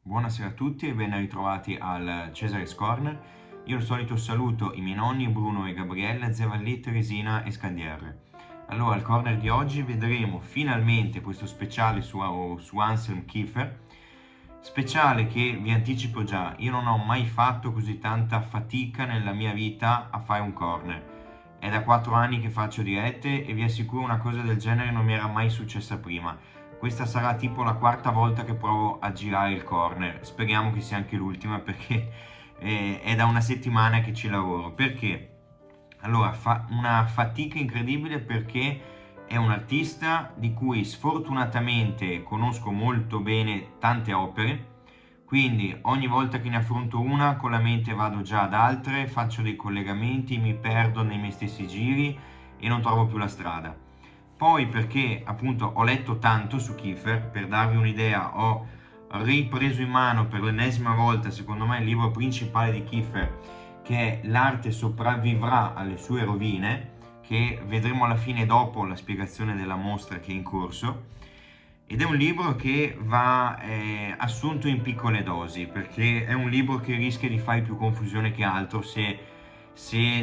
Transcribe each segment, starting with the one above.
Buonasera a tutti e ben ritrovati al Cesare's Corner. Io al solito saluto i miei nonni Bruno e Gabriella, zia Valletta, Resina e Scandiere. Allora, al corner di oggi vedremo finalmente questo speciale su Anselm Kiefer, speciale che vi anticipo già, io non ho mai fatto così tanta fatica nella mia vita a fare un corner. È da 4 anni che faccio dirette e vi assicuro una cosa del genere non mi era mai successa prima. Questa sarà tipo la quarta volta che provo a girare il corner. Speriamo che sia anche l'ultima perché è da una settimana che ci lavoro. Perché? Allora, fa una fatica incredibile perché è un artista di cui sfortunatamente conosco molto bene tante opere. Quindi ogni volta che ne affronto una con la mente vado già ad altre, faccio dei collegamenti, mi perdo nei miei stessi giri e non trovo più la strada. Poi perché appunto ho letto tanto su Kiefer, per darvi un'idea ho ripreso in mano per l'ennesima volta secondo me il libro principale di Kiefer, che è L'arte sopravvivrà alle sue rovine, che vedremo alla fine dopo la spiegazione della mostra che è in corso, ed è un libro che va assunto in piccole dosi, perché è un libro che rischia di fare più confusione che altro se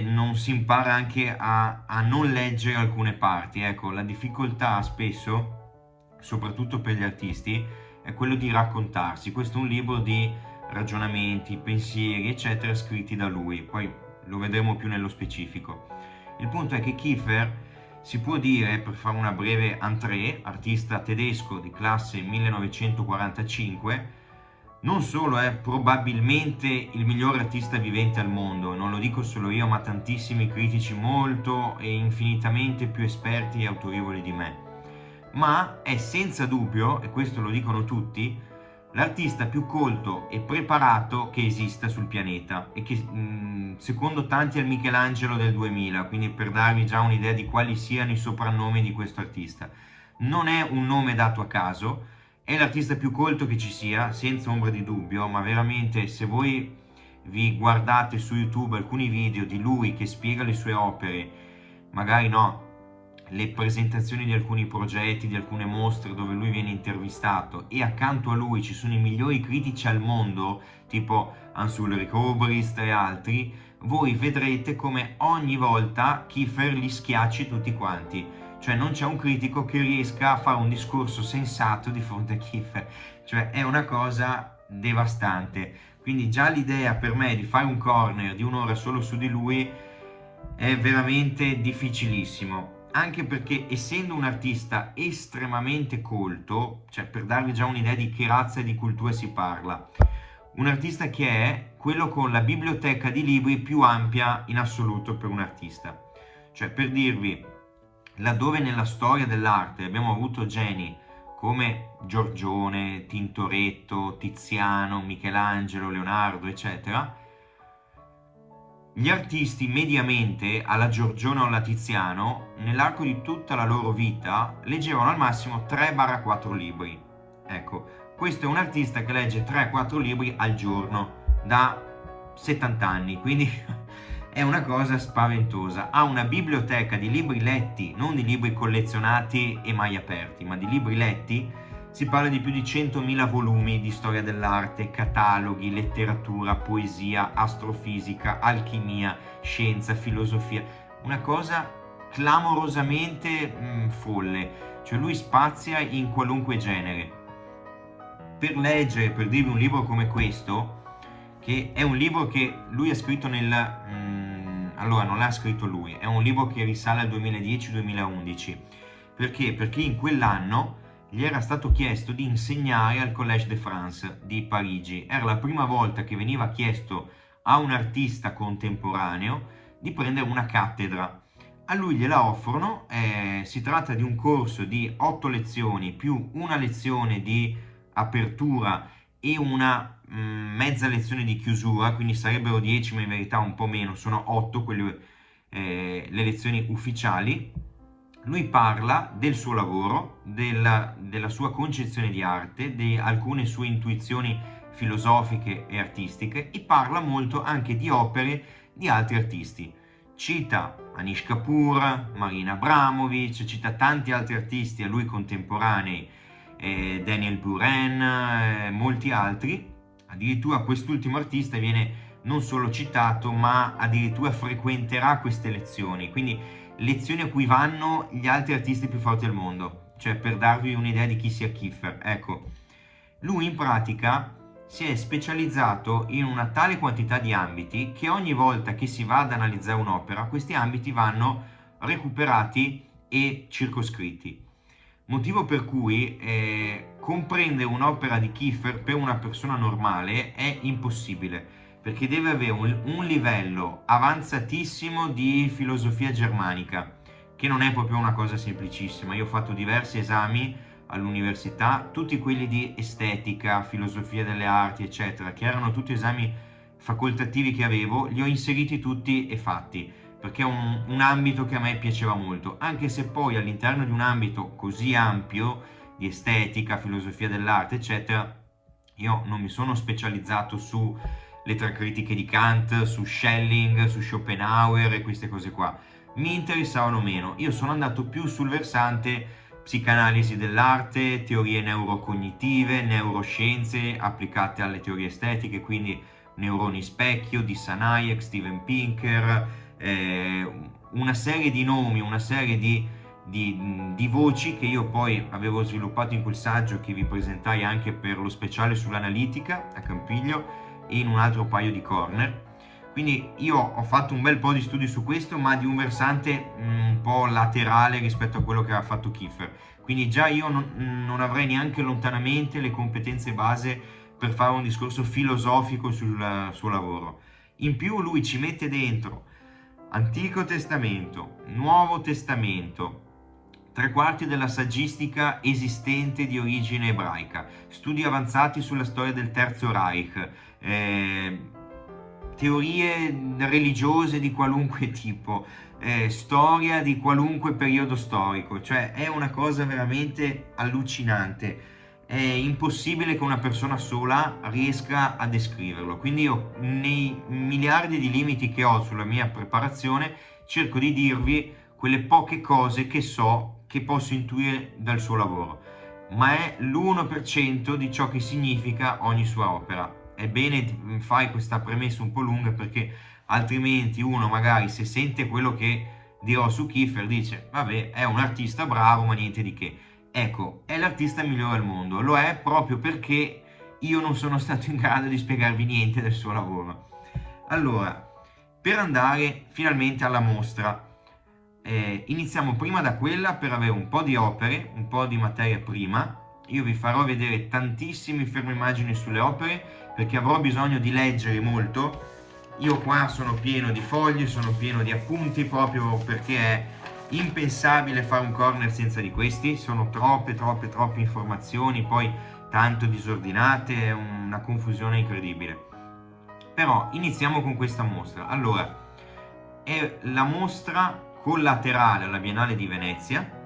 non si impara anche a non leggere alcune parti. Ecco, la difficoltà spesso, soprattutto per gli artisti, è quello di raccontarsi. Questo è un libro di ragionamenti, pensieri, eccetera, scritti da lui. Poi lo vedremo più nello specifico. Il punto è che Kiefer si può dire, per fare una breve entrée, artista tedesco di classe 1945, non solo è probabilmente il miglior artista vivente al mondo, non lo dico solo io, ma tantissimi critici molto e infinitamente più esperti e autorevoli di me, ma è senza dubbio, e questo lo dicono tutti, l'artista più colto e preparato che esista sul pianeta e che secondo tanti è il Michelangelo del 2000, quindi per darvi già un'idea di quali siano i soprannomi di questo artista. Non è un nome dato a caso, è l'artista più colto che ci sia, senza ombra di dubbio, ma veramente se voi vi guardate su YouTube alcuni video di lui che spiega le sue opere, magari no, le presentazioni di alcuni progetti, di alcune mostre dove lui viene intervistato e accanto a lui ci sono i migliori critici al mondo, tipo Hans-Ulrich Obrist e altri, voi vedrete come ogni volta Kiefer li schiacci tutti quanti. Cioè non c'è un critico che riesca a fare un discorso sensato di fronte a Kiefer. Cioè è una cosa devastante. Quindi già l'idea per me di fare un corner di un'ora solo su di lui è veramente difficilissimo. Anche perché essendo un artista estremamente colto, cioè per darvi già un'idea di che razza di cultura si parla, un artista che è quello con la biblioteca di libri più ampia in assoluto per un artista. Cioè per dirvi, laddove nella storia dell'arte abbiamo avuto geni come Giorgione, Tintoretto, Tiziano, Michelangelo, Leonardo, eccetera, gli artisti mediamente alla Giorgione o alla Tiziano, nell'arco di tutta la loro vita, leggevano al massimo 3-4 libri. Ecco, questo è un artista che legge 3-4 libri al giorno da 70 anni, quindi è una cosa spaventosa. Ha una biblioteca di libri letti, non di libri collezionati e mai aperti, ma di libri letti. Si parla di più di 100.000 volumi di storia dell'arte, cataloghi, letteratura, poesia, astrofisica, alchimia, scienza, filosofia. Una cosa clamorosamente folle. Cioè lui spazia in qualunque genere. Per leggere, per dirvi un libro come questo, che è un libro che lui ha scritto allora non l'ha scritto lui, è un libro che risale al 2010-2011. Perché? Perché in quell'anno gli era stato chiesto di insegnare al Collège de France di Parigi. Era la prima volta che veniva chiesto a un artista contemporaneo di prendere una cattedra. A lui gliela offrono, si tratta di un corso di 8 lezioni più una lezione di apertura e una mezza lezione di chiusura, quindi sarebbero 10 ma in verità un po' meno, sono 8 le lezioni ufficiali. Lui parla del suo lavoro, della sua concezione di arte, di alcune sue intuizioni filosofiche e artistiche, e parla molto anche di opere di altri artisti. Cita Anish Kapoor, Marina Abramovic, cita tanti altri artisti a lui contemporanei, Daniel Buren, molti altri, Addirittura quest'ultimo artista viene non solo citato, ma addirittura frequenterà queste lezioni, quindi lezioni a cui vanno gli altri artisti più forti del mondo, cioè per darvi un'idea di chi sia Kiefer. Ecco, lui in pratica si è specializzato in una tale quantità di ambiti che ogni volta che si va ad analizzare un'opera, questi ambiti vanno recuperati e circoscritti. Motivo per cui comprendere un'opera di Kiefer per una persona normale è impossibile, perché deve avere un livello avanzatissimo di filosofia germanica, che non è proprio una cosa semplicissima. Io ho fatto diversi esami all'università, tutti quelli di estetica, filosofia delle arti, eccetera, che erano tutti esami facoltativi che avevo, li ho inseriti tutti e fatti, perché è un ambito che a me piaceva molto, anche se poi all'interno di un ambito così ampio di estetica, filosofia dell'arte, eccetera, io non mi sono specializzato su lettere critiche di Kant, su Schelling, su Schopenhauer e queste cose qua. Mi interessavano meno. Io sono andato più sul versante psicanalisi dell'arte, teorie neurocognitive, neuroscienze applicate alle teorie estetiche, quindi neuroni specchio di Hayek, Steven Pinker, una serie di nomi, una serie di voci che io poi avevo sviluppato in quel saggio che vi presentai anche per lo speciale sull'analitica a Campiglio e in un altro paio di corner. Quindi io ho fatto un bel po' di studi su questo, ma di un versante un po' laterale rispetto a quello che aveva fatto Kiefer. Quindi già io non avrei neanche lontanamente le competenze base per fare un discorso filosofico sul suo lavoro. In più lui ci mette dentro Antico Testamento, Nuovo Testamento, 3/4 della saggistica esistente di origine ebraica, studi avanzati sulla storia del Terzo Reich, teorie religiose di qualunque tipo, storia di qualunque periodo storico, cioè è una cosa veramente allucinante. È impossibile che una persona sola riesca a descriverlo. Quindi io, nei miliardi di limiti che ho sulla mia preparazione, cerco di dirvi quelle poche cose che so, che posso intuire dal suo lavoro, ma è l'1% di ciò che significa ogni sua opera. È bene fare questa premessa un po' lunga, perché altrimenti uno magari, se sente quello che dirò su Kiefer, dice vabbè, è un artista bravo ma niente di che. Ecco, è l'artista migliore al mondo, lo è proprio perché io non sono stato in grado di spiegarvi niente del suo lavoro. Allora, per andare finalmente alla mostra, iniziamo prima da quella per avere un po' di opere, un po' di materia prima. Io vi farò vedere tantissimi fermoimmagini sulle opere, perché avrò bisogno di leggere molto. Io qua sono pieno di fogli, sono pieno di appunti, proprio perché è impensabile fare un corner senza di questi. Sono troppe informazioni, poi tanto disordinate, è una confusione incredibile. Però iniziamo con questa mostra. Allora, è la mostra collaterale alla Biennale di Venezia,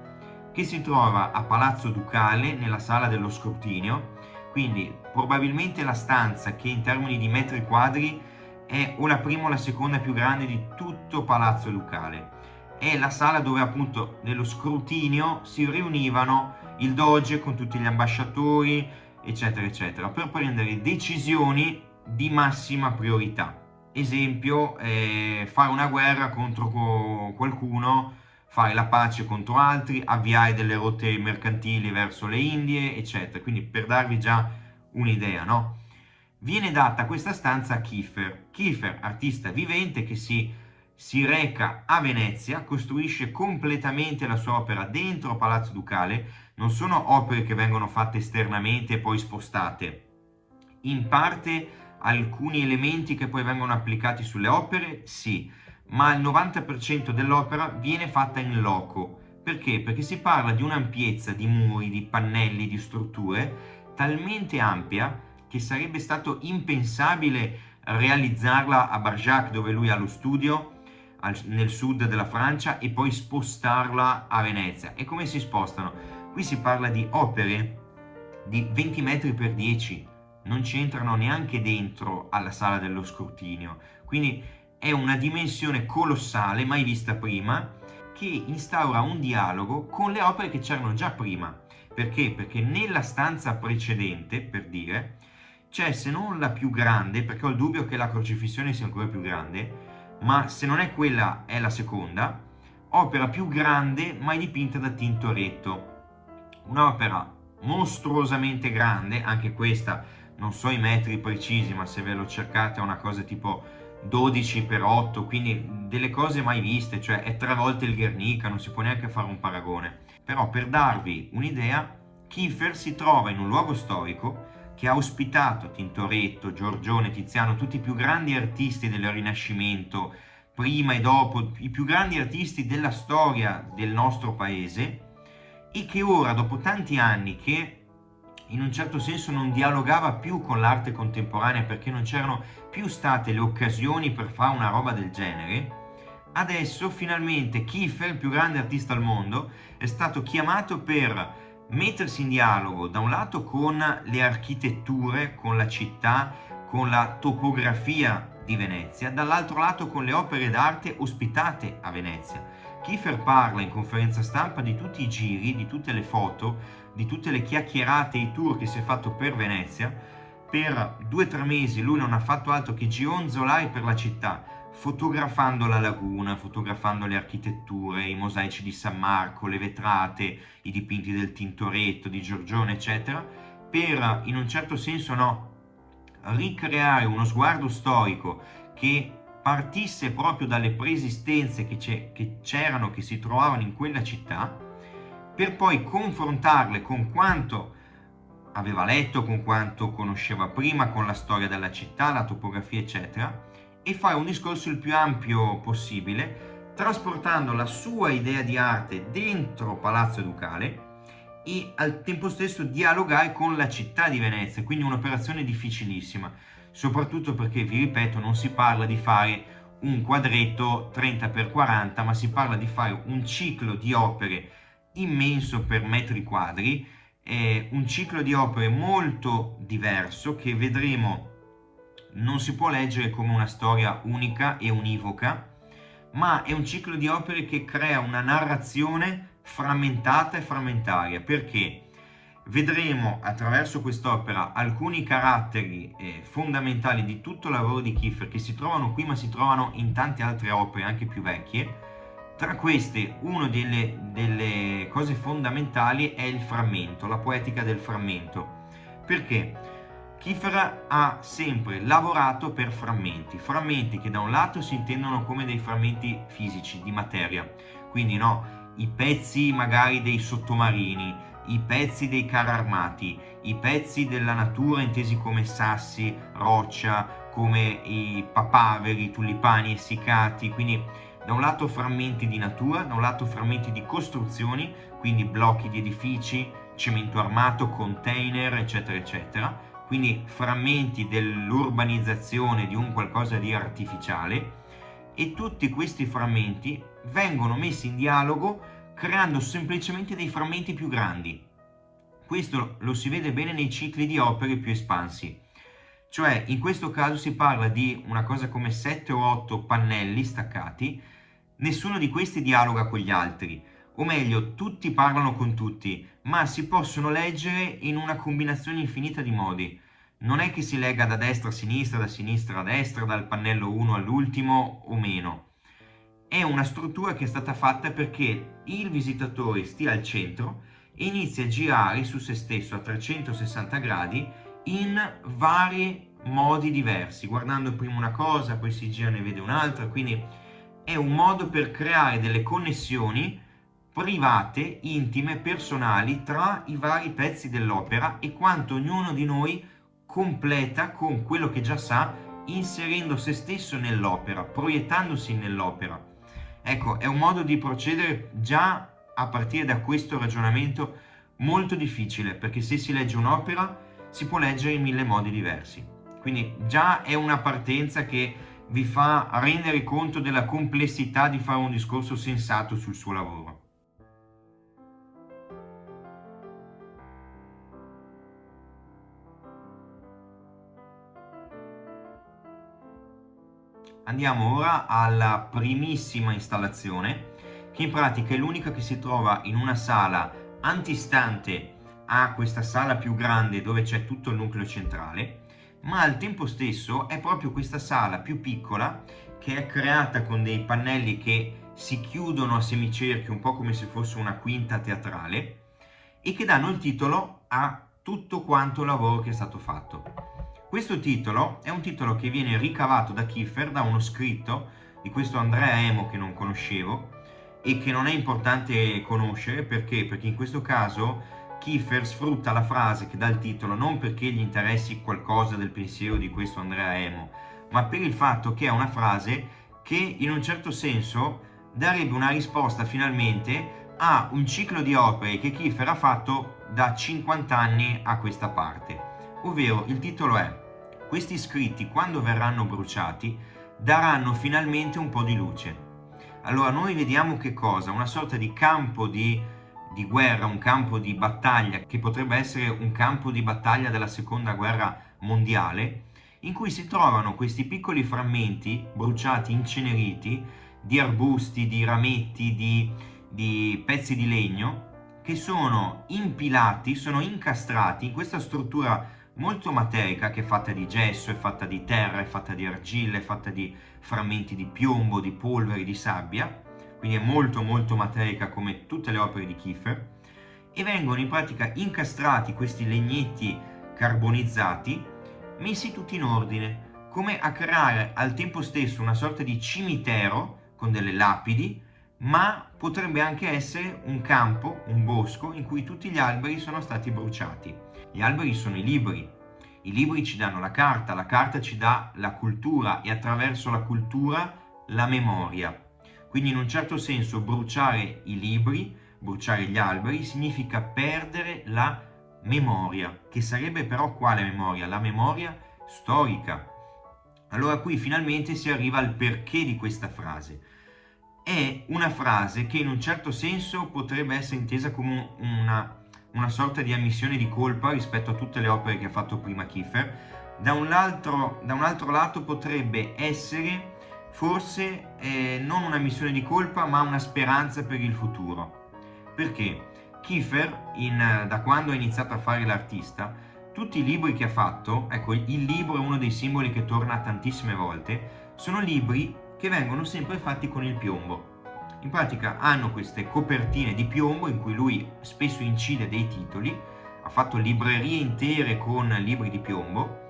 che si trova a Palazzo Ducale nella sala dello scrutinio, quindi probabilmente la stanza che in termini di metri quadri è o la prima o la seconda più grande di tutto Palazzo Ducale. È la sala dove appunto nello scrutinio si riunivano il Doge con tutti gli ambasciatori, eccetera eccetera, per prendere decisioni di massima priorità. Esempio, fare una guerra contro qualcuno, fare la pace contro altri, avviare delle rotte mercantili verso le Indie, eccetera. Quindi per darvi già un'idea, no? Viene data questa stanza a Kiefer. Kiefer, artista vivente che si reca a Venezia, costruisce completamente la sua opera dentro Palazzo Ducale. Non sono opere che vengono fatte esternamente e poi spostate. In parte alcuni elementi che poi vengono applicati sulle opere, sì, ma il 90% dell'opera viene fatta in loco. Perché? Perché si parla di un'ampiezza di muri, di pannelli, di strutture talmente ampia che sarebbe stato impensabile realizzarla a Barjac, dove lui ha lo studio, nel sud della Francia, e poi spostarla a Venezia. E come si spostano? Qui si parla di opere di 20 metri per 10, non ci entrano neanche dentro alla sala dello scrutinio. Quindi è una dimensione colossale, mai vista prima, che instaura un dialogo con le opere che c'erano già prima. Perché? Perché nella stanza precedente, per dire, c'è, se non la più grande, perché ho il dubbio che la Crocifissione sia ancora più grande, ma se non è quella è la seconda, opera più grande mai dipinta da Tintoretto. Un'opera mostruosamente grande, anche questa non so i metri precisi, ma se ve lo cercate è una cosa tipo 12x8, quindi delle cose mai viste, cioè è 3 volte il Guernica, non si può neanche fare un paragone. Però per darvi un'idea, Kiefer si trova in un luogo storico che ha ospitato Tintoretto, Giorgione, Tiziano, tutti i più grandi artisti del Rinascimento, prima e dopo, i più grandi artisti della storia del nostro paese, e che ora, dopo tanti anni che in un certo senso non dialogava più con l'arte contemporanea perché non c'erano più state le occasioni per fare una roba del genere, adesso finalmente Kiefer, il più grande artista al mondo, è stato chiamato per mettersi in dialogo da un lato con le architetture, con la città, con la topografia di Venezia, dall'altro lato con le opere d'arte ospitate a Venezia. Kiefer parla in conferenza stampa di tutti i giri, di tutte le foto, di tutte le chiacchierate e i tour che si è fatto per Venezia. Per 2 o 3 mesi lui non ha fatto altro che gironzolare per la città, fotografando la laguna, fotografando le architetture, i mosaici di San Marco, le vetrate, i dipinti del Tintoretto, di Giorgione, eccetera, per in un certo senso ricreare uno sguardo storico che partisse proprio dalle preesistenze che c'erano, che si trovavano in quella città, per poi confrontarle con quanto aveva letto, con quanto conosceva prima, con la storia della città, la topografia, eccetera, e fare un discorso il più ampio possibile, trasportando la sua idea di arte dentro Palazzo Ducale e al tempo stesso dialogare con la città di Venezia, quindi un'operazione difficilissima, soprattutto perché, vi ripeto, non si parla di fare un quadretto 30x40, ma si parla di fare un ciclo di opere immenso per metri quadri, un ciclo di opere molto diverso che vedremo non si può leggere come una storia unica e univoca, ma è un ciclo di opere che crea una narrazione frammentata e frammentaria, perché vedremo attraverso quest'opera alcuni caratteri fondamentali di tutto il lavoro di Kiefer che si trovano qui, ma si trovano in tante altre opere anche più vecchie. Tra queste, una delle cose fondamentali è il frammento, la poetica del frammento. Perché? Kiefer ha sempre lavorato per frammenti che da un lato si intendono come dei frammenti fisici, di materia, quindi i pezzi magari dei sottomarini, i pezzi dei carri armati, i pezzi della natura intesi come sassi, roccia, come i papaveri, tulipani essiccati, quindi da un lato frammenti di natura, da un lato frammenti di costruzioni, quindi blocchi di edifici, cemento armato, container, eccetera, eccetera, quindi frammenti dell'urbanizzazione di un qualcosa di artificiale, e tutti questi frammenti vengono messi in dialogo creando semplicemente dei frammenti più grandi. Questo lo si vede bene nei cicli di opere più espansi, cioè in questo caso si parla di una cosa come 7 o 8 pannelli staccati, nessuno di questi dialoga con gli altri, o meglio, tutti parlano con tutti, ma si possono leggere in una combinazione infinita di modi. Non è che si legga da destra a sinistra, da sinistra a destra, dal pannello 1 all'ultimo o meno. È una struttura che è stata fatta perché il visitatore stia al centro e inizi a girare su se stesso a 360 gradi in vari modi diversi, guardando prima una cosa, poi si gira e ne vede un'altra, quindi è un modo per creare delle connessioni private, intime, personali tra i vari pezzi dell'opera e quanto ognuno di noi completa con quello che già sa, inserendo se stesso nell'opera, proiettandosi nell'opera. Ecco, è un modo di procedere già a partire da questo ragionamento molto difficile, perché se si legge un'opera si può leggere in 1000 modi diversi. Quindi già è una partenza che vi fa rendere conto della complessità di fare un discorso sensato sul suo lavoro. Andiamo ora alla primissima installazione, che in pratica è l'unica che si trova in una sala antistante a questa sala più grande dove c'è tutto il nucleo centrale. ma al tempo stesso è proprio questa sala più piccola, che è creata con dei pannelli che si chiudono a semicerchio, un po' come se fosse una quinta teatrale, e che danno il titolo a tutto quanto il lavoro che è stato fatto. Questo titolo è un titolo che viene ricavato da Kiefer, da uno scritto di questo Andrea Emo che non conoscevo e che non è importante conoscere. Perché? Perché in questo caso Kiefer sfrutta la frase che dà il titolo non perché gli interessi qualcosa del pensiero di questo Andrea Emo, ma per il fatto che è una frase che in un certo senso darebbe una risposta finalmente a un ciclo di opere che Kiefer ha fatto da 50 anni a questa parte. Ovvero, il titolo è: questi scritti, quando verranno bruciati, daranno finalmente un po' di luce. Allora noi vediamo che cosa? Una sorta di campo di guerra, un campo di battaglia, che potrebbe essere un campo di battaglia della seconda guerra mondiale, in cui si trovano questi piccoli frammenti bruciati, inceneriti, di arbusti, di rametti, di pezzi di legno, che sono impilati, sono incastrati in questa struttura molto materica, che è fatta di gesso, è fatta di terra, è fatta di argilla, è fatta di frammenti di piombo, di polvere, di sabbia, quindi è molto molto materica come tutte le opere di Kiefer, e vengono in pratica incastrati questi legnetti carbonizzati, messi tutti in ordine, come a creare al tempo stesso una sorta di cimitero con delle lapidi, ma potrebbe anche essere un campo, un bosco, in cui tutti gli alberi sono stati bruciati. Gli alberi sono i libri ci danno la carta ci dà la cultura, e attraverso la cultura la memoria. Quindi in un certo senso bruciare i libri, bruciare gli alberi, significa perdere la memoria, che sarebbe però quale memoria? La memoria storica. Allora qui finalmente si arriva al perché di questa frase. È una frase che in un certo senso potrebbe essere intesa come una sorta di ammissione di colpa rispetto a tutte le opere che ha fatto prima Kiefer. Da un altro lato potrebbe essere forse non una missione di colpa, ma una speranza per il futuro. Perché Kiefer, da quando ha iniziato a fare l'artista, tutti i libri che ha fatto, ecco, il libro è uno dei simboli che torna tantissime volte, sono libri che vengono sempre fatti con il piombo. In pratica hanno queste copertine di piombo in cui lui spesso incide dei titoli, ha fatto librerie intere con libri di piombo.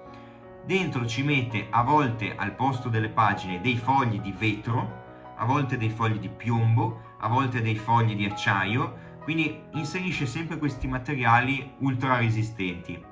Dentro ci mette, a volte al posto delle pagine, dei fogli di vetro, a volte dei fogli di piombo, a volte dei fogli di acciaio, quindi inserisce sempre questi materiali ultra resistenti.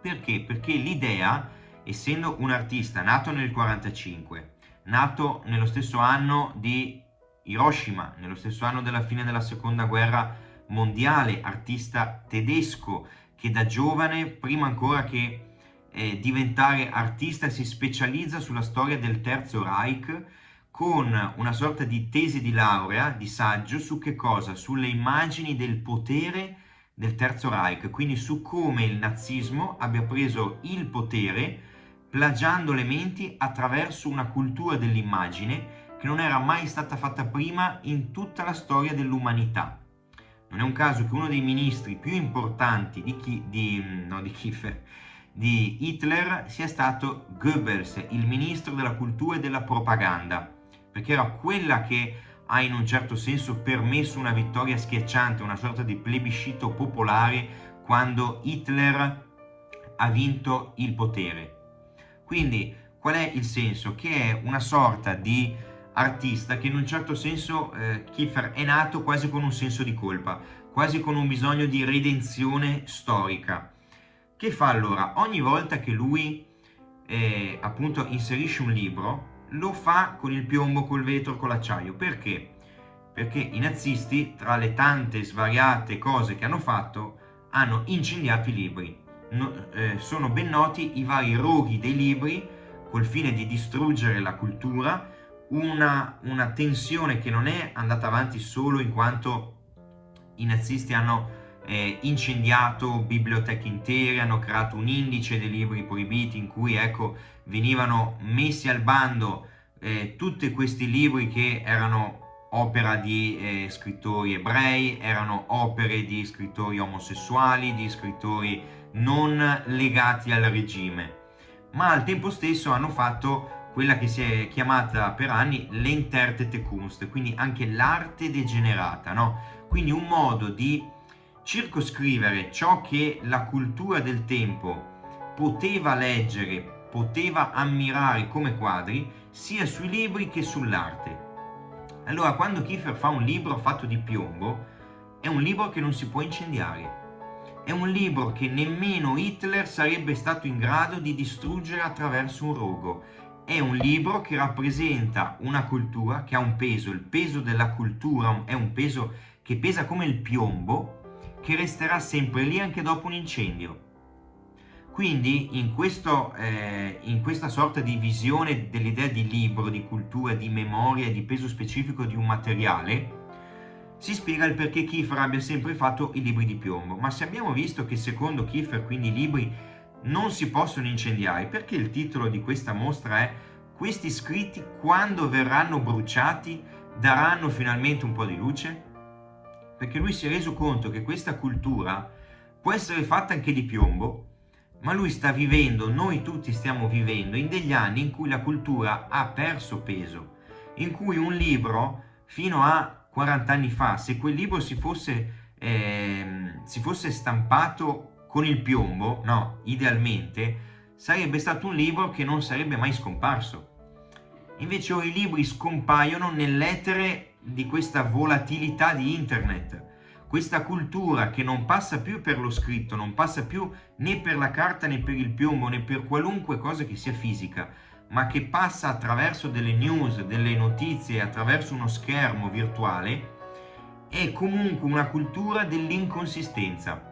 Perché? Perché l'idea, essendo un artista nato nel 1945, nato nello stesso anno di Hiroshima, nello stesso anno della fine della seconda guerra mondiale, artista tedesco che da giovane, prima ancora che diventare artista, si specializza sulla storia del Terzo Reich, con una sorta di tesi di laurea, di saggio, su che cosa? Sulle immagini del potere del Terzo Reich, quindi su come il nazismo abbia preso il potere plagiando elementi attraverso una cultura dell'immagine che non era mai stata fatta prima in tutta la storia dell'umanità. Non è un caso che uno dei ministri più importanti di Hitler sia stato Goebbels, il ministro della cultura e della propaganda, perché era quella che ha in un certo senso permesso una vittoria schiacciante, una sorta di plebiscito popolare quando Hitler ha vinto il potere. Quindi qual è il senso? Che è una sorta di artista che in un certo senso Kiefer è nato quasi con un senso di colpa, quasi con un bisogno di redenzione storica. Che fa allora? Ogni volta che lui appunto inserisce un libro, lo fa con il piombo, col vetro, con l'acciaio. Perché? Perché i nazisti, tra le tante svariate cose che hanno fatto, hanno incendiato i libri. Sono ben noti i vari roghi dei libri col fine di distruggere la cultura, una tensione che non è andata avanti solo in quanto i nazisti hanno incendiato biblioteche intere, hanno creato un indice dei libri proibiti in cui, ecco, venivano messi al bando tutti questi libri che erano opera di scrittori ebrei, erano opere di scrittori omosessuali, di scrittori non legati al regime. ma al tempo stesso hanno fatto quella che si è chiamata per anni l'Entertete Kunst, quindi anche l'arte degenerata, no? Quindi un modo di circoscrivere ciò che la cultura del tempo poteva leggere, poteva ammirare come quadri, sia sui libri che sull'arte. Allora, quando Kiefer fa un libro fatto di piombo, è un libro che non si può incendiare. È un libro che nemmeno Hitler sarebbe stato in grado di distruggere attraverso un rogo. È un libro che rappresenta una cultura che ha un peso. Il peso della cultura è un peso che pesa come il piombo, che resterà sempre lì anche dopo un incendio. Quindi in questa sorta di visione dell'idea di libro, di cultura, di memoria, di peso specifico di un materiale, si spiega il perché Kiefer abbia sempre fatto i libri di piombo. Ma se abbiamo visto che secondo Kiefer quindi i libri non si possono incendiare, perché il titolo di questa mostra è "Questi scritti, quando verranno bruciati, daranno finalmente un po' di luce"? Perché lui si è reso conto che questa cultura può essere fatta anche di piombo, ma lui sta vivendo, noi tutti stiamo vivendo in degli anni in cui la cultura ha perso peso, in cui un libro fino a 40 anni fa, se quel libro si fosse stampato con il piombo, no, idealmente, sarebbe stato un libro che non sarebbe mai scomparso. Invece ora i libri scompaiono nell'etere di questa volatilità di internet, questa cultura che non passa più per lo scritto, non passa più né per la carta né per il piombo né per qualunque cosa che sia fisica, ma che passa attraverso delle news, delle notizie, attraverso uno schermo virtuale, è comunque una cultura dell'inconsistenza.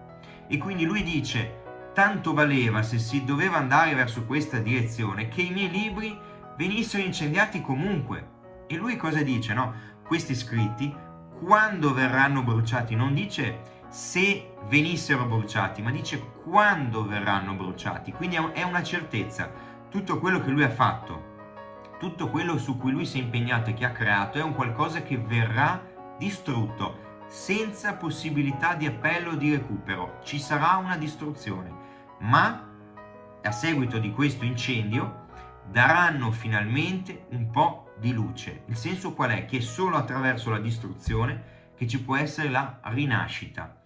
E quindi lui dice: tanto valeva, se si doveva andare verso questa direzione, che i miei libri venissero incendiati comunque. E lui cosa dice? No? Questi scritti, quando verranno bruciati, non dice se venissero bruciati, ma dice quando verranno bruciati. Quindi è una certezza. Tutto quello che lui ha fatto, tutto quello su cui lui si è impegnato e che ha creato, è un qualcosa che verrà distrutto senza possibilità di appello o di recupero. Ci sarà una distruzione, ma a seguito di questo incendio daranno finalmente un po' di luce. Il senso qual è? Che è solo attraverso la distruzione che ci può essere la rinascita.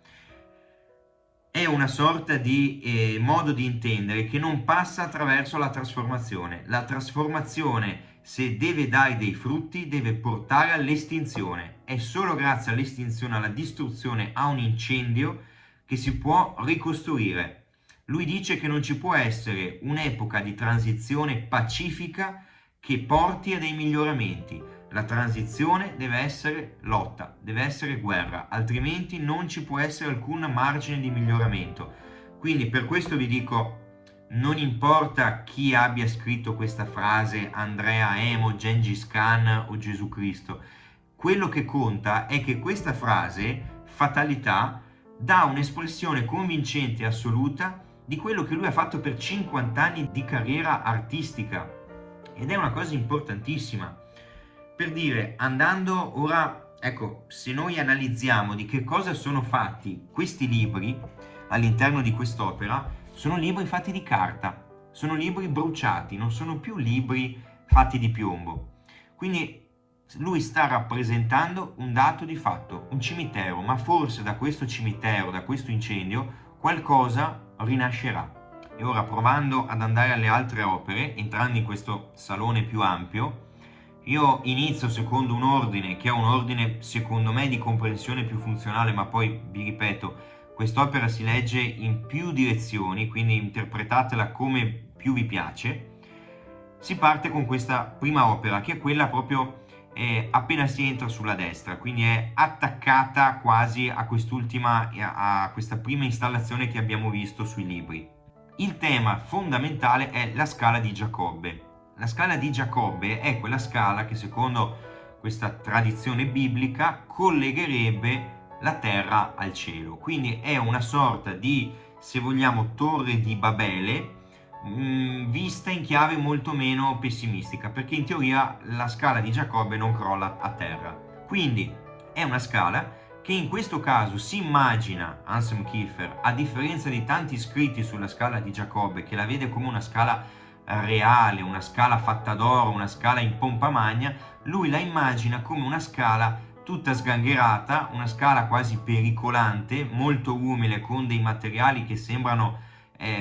È una sorta di modo di intendere che non passa attraverso la trasformazione. La trasformazione, se deve dare dei frutti, deve portare all'estinzione. È solo grazie all'estinzione, alla distruzione, a un incendio, che si può ricostruire. Lui dice che non ci può essere un'epoca di transizione pacifica che porti a dei miglioramenti. La transizione deve essere lotta, deve essere guerra, altrimenti non ci può essere alcun margine di miglioramento. Quindi per questo vi dico, non importa chi abbia scritto questa frase, Andrea Emo, Gengis Khan o Gesù Cristo, quello che conta è che questa frase, fatalità, dà un'espressione convincente e assoluta di quello che lui ha fatto per 50 anni di carriera artistica. Ed è una cosa importantissima. Per dire, andando ora, ecco, se noi analizziamo di che cosa sono fatti questi libri all'interno di quest'opera, sono libri fatti di carta, sono libri bruciati, non sono più libri fatti di piombo. Quindi lui sta rappresentando un dato di fatto, un cimitero, ma forse da questo cimitero, da questo incendio, qualcosa rinascerà. E ora, provando ad andare alle altre opere, entrando in questo salone più ampio, io inizio secondo un ordine, che è un ordine secondo me di comprensione più funzionale, ma poi vi ripeto, quest'opera si legge in più direzioni, quindi interpretatela come più vi piace. Si parte con questa prima opera, che è quella proprio appena si entra sulla destra, quindi è attaccata quasi a quest'ultima, a questa prima installazione che abbiamo visto sui libri. Il tema fondamentale è la scala di Giacobbe. La scala di Giacobbe è quella scala che secondo questa tradizione biblica collegherebbe la terra al cielo, quindi è una sorta di, se vogliamo, torre di Babele vista in chiave molto meno pessimistica, perché in teoria la scala di Giacobbe non crolla a terra. Quindi è una scala che in questo caso si immagina Anselm Kiefer, a differenza di tanti scritti sulla scala di Giacobbe, che la vede come una scala reale, una scala fatta d'oro, una scala in pompa magna, lui la immagina come una scala tutta sgangherata, una scala quasi pericolante, molto umile, con dei materiali che sembrano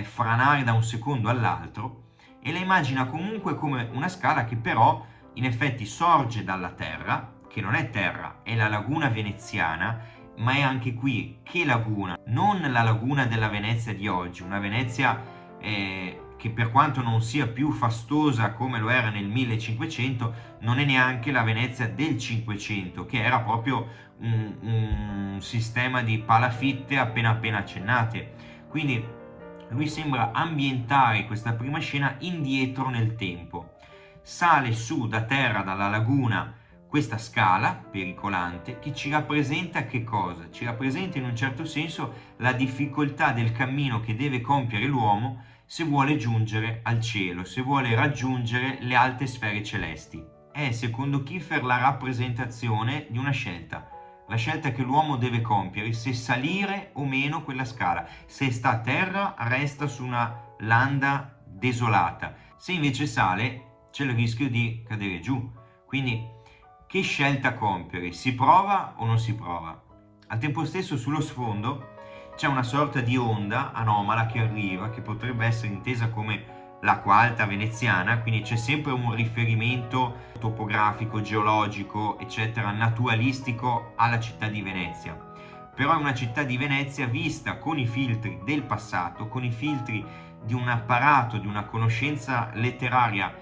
franare da un secondo all'altro, e la immagina comunque come una scala che però in effetti sorge dalla terra, che non è terra, è la laguna veneziana, ma è anche qui che laguna, non la laguna della Venezia di oggi, una Venezia che per quanto non sia più fastosa come lo era nel 1500, non è neanche la Venezia del 500, che era proprio un sistema di palafitte appena accennate. Quindi lui sembra ambientare questa prima scena indietro nel tempo. Sale su da terra, dalla laguna, questa scala pericolante che ci rappresenta che cosa? Ci rappresenta in un certo senso la difficoltà del cammino che deve compiere l'uomo se vuole giungere al cielo, se vuole raggiungere le alte sfere celesti. È, secondo Kiefer, la rappresentazione di una scelta. La scelta che l'uomo deve compiere, se salire o meno quella scala. Se sta a terra, resta su una landa desolata. Se invece sale, c'è il rischio di cadere giù. Quindi, che scelta compiere? Si prova o non si prova? Al tempo stesso, sullo sfondo, c'è una sorta di onda anomala che arriva, che potrebbe essere intesa come l'acqua alta veneziana, quindi c'è sempre un riferimento topografico, geologico, eccetera, naturalistico alla città di Venezia. Però è una città di Venezia vista con i filtri del passato, con i filtri di un apparato, di una conoscenza letteraria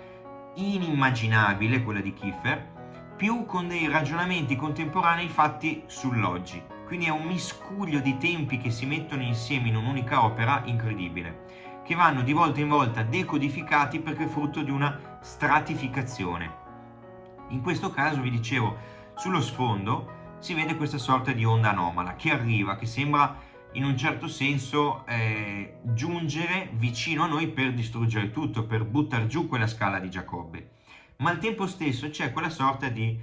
inimmaginabile, quella di Kiefer, più con dei ragionamenti contemporanei fatti sull'oggi. Quindi è un miscuglio di tempi che si mettono insieme in un'unica opera incredibile, che vanno di volta in volta decodificati perché è frutto di una stratificazione. In questo caso, vi dicevo, sullo sfondo si vede questa sorta di onda anomala che arriva, che sembra in un certo senso giungere vicino a noi per distruggere tutto, per buttare giù quella scala di Giacobbe. Ma al tempo stesso c'è quella sorta di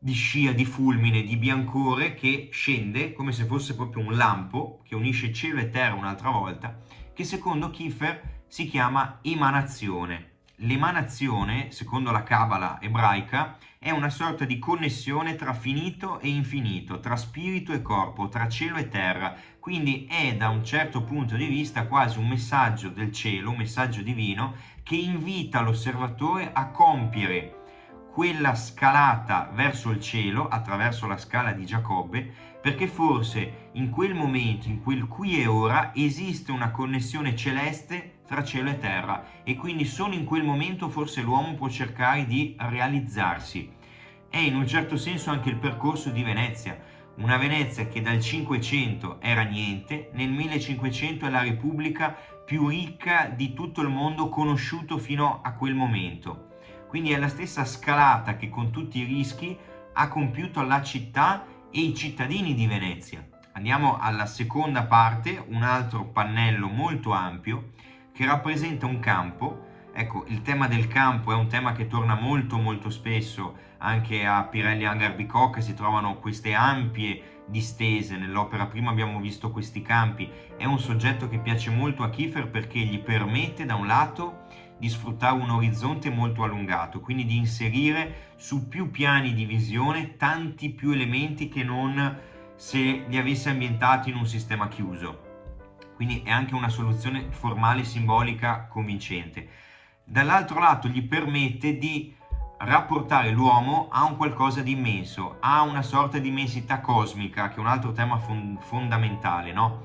scia, di fulmine, di biancore che scende come se fosse proprio un lampo che unisce cielo e terra un'altra volta, che secondo Kiefer si chiama emanazione. L'emanazione, secondo la Cabala ebraica, è una sorta di connessione tra finito e infinito, tra spirito e corpo, tra cielo e terra. Quindi è da un certo punto di vista quasi un messaggio del cielo, un messaggio divino, che invita l'osservatore a compiere quella scalata verso il cielo attraverso la scala di Giacobbe, perché forse in quel momento, in quel qui e ora, esiste una connessione celeste tra cielo e terra, e quindi solo in quel momento forse l'uomo può cercare di realizzarsi. È in un certo senso anche il percorso di Venezia, una Venezia che dal 500 era niente, nel 1500 è la repubblica più ricca di tutto il mondo conosciuto fino a quel momento. Quindi è la stessa scalata che con tutti i rischi ha compiuto la città e i cittadini di Venezia. Andiamo alla seconda parte, un altro pannello molto ampio che rappresenta un campo. Ecco, il tema del campo è un tema che torna molto spesso anche a Pirelli Hangar Bicocca, si trovano queste ampie distese nell'opera. Prima abbiamo visto questi campi. È un soggetto che piace molto a Kiefer perché gli permette da un lato di sfruttare un orizzonte molto allungato, quindi di inserire su più piani di visione tanti più elementi che non se li avesse ambientati in un sistema chiuso. Quindi è anche una soluzione formale simbolica convincente. Dall'altro lato gli permette di rapportare l'uomo a un qualcosa di immenso, a una sorta di immensità cosmica, che è un altro tema fondamentale, no?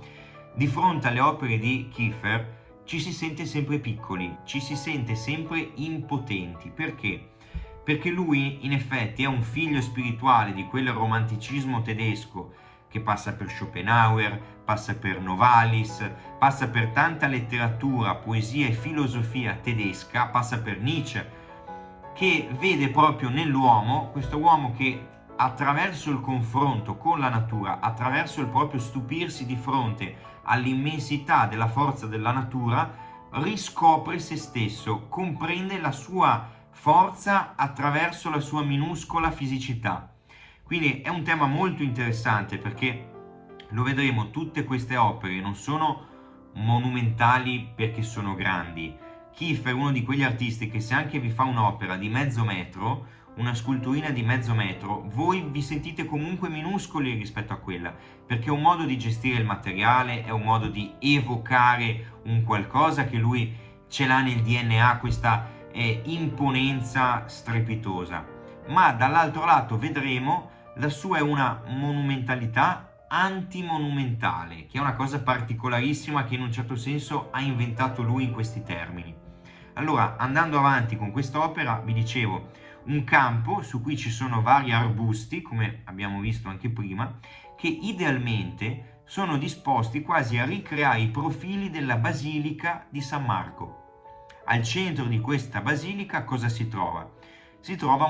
Di fronte alle opere di Kiefer ci si sente sempre piccoli, ci si sente sempre impotenti. Perché? Perché lui in effetti è un figlio spirituale di quel romanticismo tedesco che passa per Schopenhauer, passa per Novalis, passa per tanta letteratura, poesia e filosofia tedesca, passa per Nietzsche, che vede proprio nell'uomo, questo uomo che attraverso il confronto con la natura, attraverso il proprio stupirsi di fronte all'immensità della forza della natura, riscopre se stesso, comprende la sua forza attraverso la sua minuscola fisicità. Quindi è un tema molto interessante perché lo vedremo, tutte queste opere non sono monumentali perché sono grandi. Kiefer è uno di quegli artisti che se anche vi fa un'opera di mezzo metro, una sculturina di mezzo metro, voi vi sentite comunque minuscoli rispetto a quella, perché è un modo di gestire il materiale, è un modo di evocare un qualcosa che lui ce l'ha nel DNA, questa imponenza strepitosa. Ma dall'altro lato vedremo la sua è una monumentalità antimonumentale, che è una cosa particolarissima che in un certo senso ha inventato lui in questi termini. Allora, andando avanti con quest'opera, vi dicevo, un campo su cui ci sono vari arbusti, come abbiamo visto anche prima, che idealmente sono disposti quasi a ricreare i profili della Basilica di San Marco. Al centro di questa basilica cosa si trova? Si trova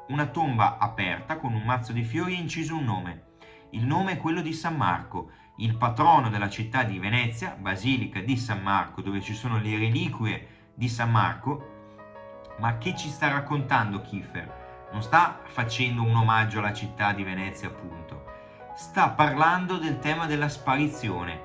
una tomba aperta con un mazzo di fiori e inciso un nome. Il nome è quello di San Marco, il patrono della città di Venezia, Basilica di San Marco, dove ci sono le reliquie di San Marco. Ma che ci sta raccontando Kiefer? Non sta facendo un omaggio alla città di Venezia, appunto. Sta parlando del tema della sparizione.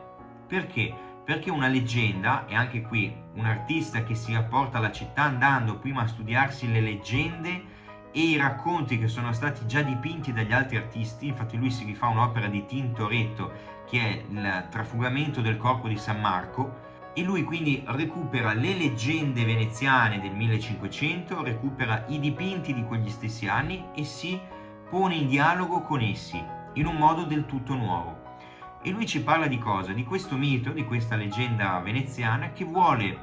Perché? Perché una leggenda, e anche qui un artista che si rapporta alla città andando prima a studiarsi le leggende e i racconti che sono stati già dipinti dagli altri artisti. Infatti lui si rifà un'opera di Tintoretto che è il trafugamento del corpo di San Marco, e lui quindi recupera le leggende veneziane del 1500, recupera i dipinti di quegli stessi anni e si pone in dialogo con essi in un modo del tutto nuovo. E lui ci parla di cosa? Di questo mito, di questa leggenda veneziana che vuole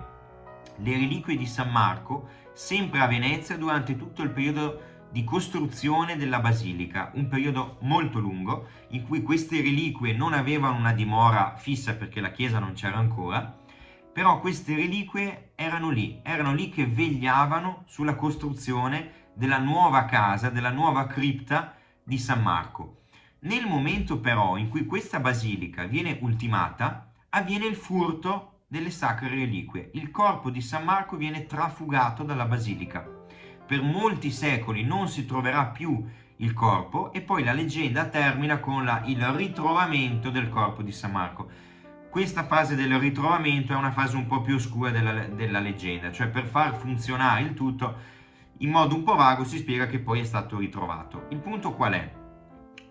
le reliquie di San Marco sempre a Venezia durante tutto il periodo di costruzione della basilica, un periodo molto lungo in cui queste reliquie non avevano una dimora fissa perché la chiesa non c'era ancora, però queste reliquie erano lì che vegliavano sulla costruzione della nuova casa, della nuova cripta di San Marco. Nel momento però in cui questa basilica viene ultimata, avviene il furto delle sacre reliquie. Il corpo di San Marco viene trafugato dalla basilica. Per molti secoli non si troverà più il corpo e poi la leggenda termina con il ritrovamento del corpo di San Marco. Questa fase del ritrovamento è una fase un po' più oscura della leggenda, cioè per far funzionare il tutto in modo un po' vago si spiega che poi è stato ritrovato. Il punto qual è?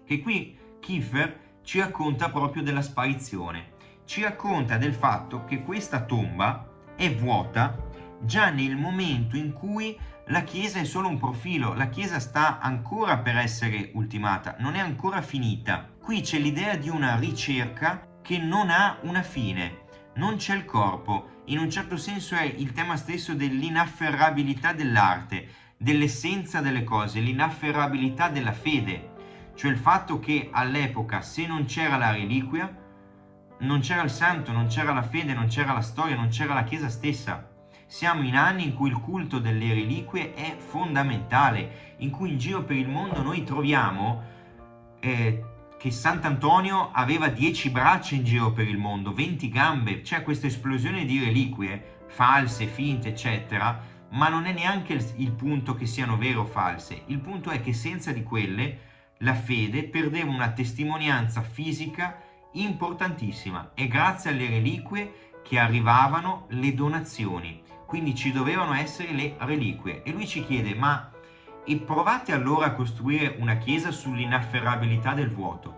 Che qui Kiefer ci racconta proprio della sparizione, ci racconta del fatto che questa tomba è vuota già nel momento in cui la chiesa è solo un profilo, la chiesa sta ancora per essere ultimata, non è ancora finita. Qui c'è l'idea di una ricerca che non ha una fine, non c'è il corpo, in un certo senso è il tema stesso dell'inafferrabilità dell'arte, dell'essenza delle cose, l'inafferrabilità della fede, cioè il fatto che all'epoca se non c'era la reliquia, non c'era il santo, non c'era la fede, non c'era la storia, non c'era la chiesa stessa. Siamo in anni in cui il culto delle reliquie è fondamentale, in cui in giro per il mondo noi troviamo che Sant'Antonio aveva 10 braccia in giro per il mondo, 20 gambe, c'è questa esplosione di reliquie false, finte, eccetera, ma non è neanche il punto che siano vere o false, il punto è che senza di quelle la fede perdeva una testimonianza fisica importantissima e grazie alle reliquie che arrivavano le donazioni, quindi ci dovevano essere le reliquie. E lui ci chiede, ma e provate allora a costruire una chiesa sull'inafferrabilità del vuoto,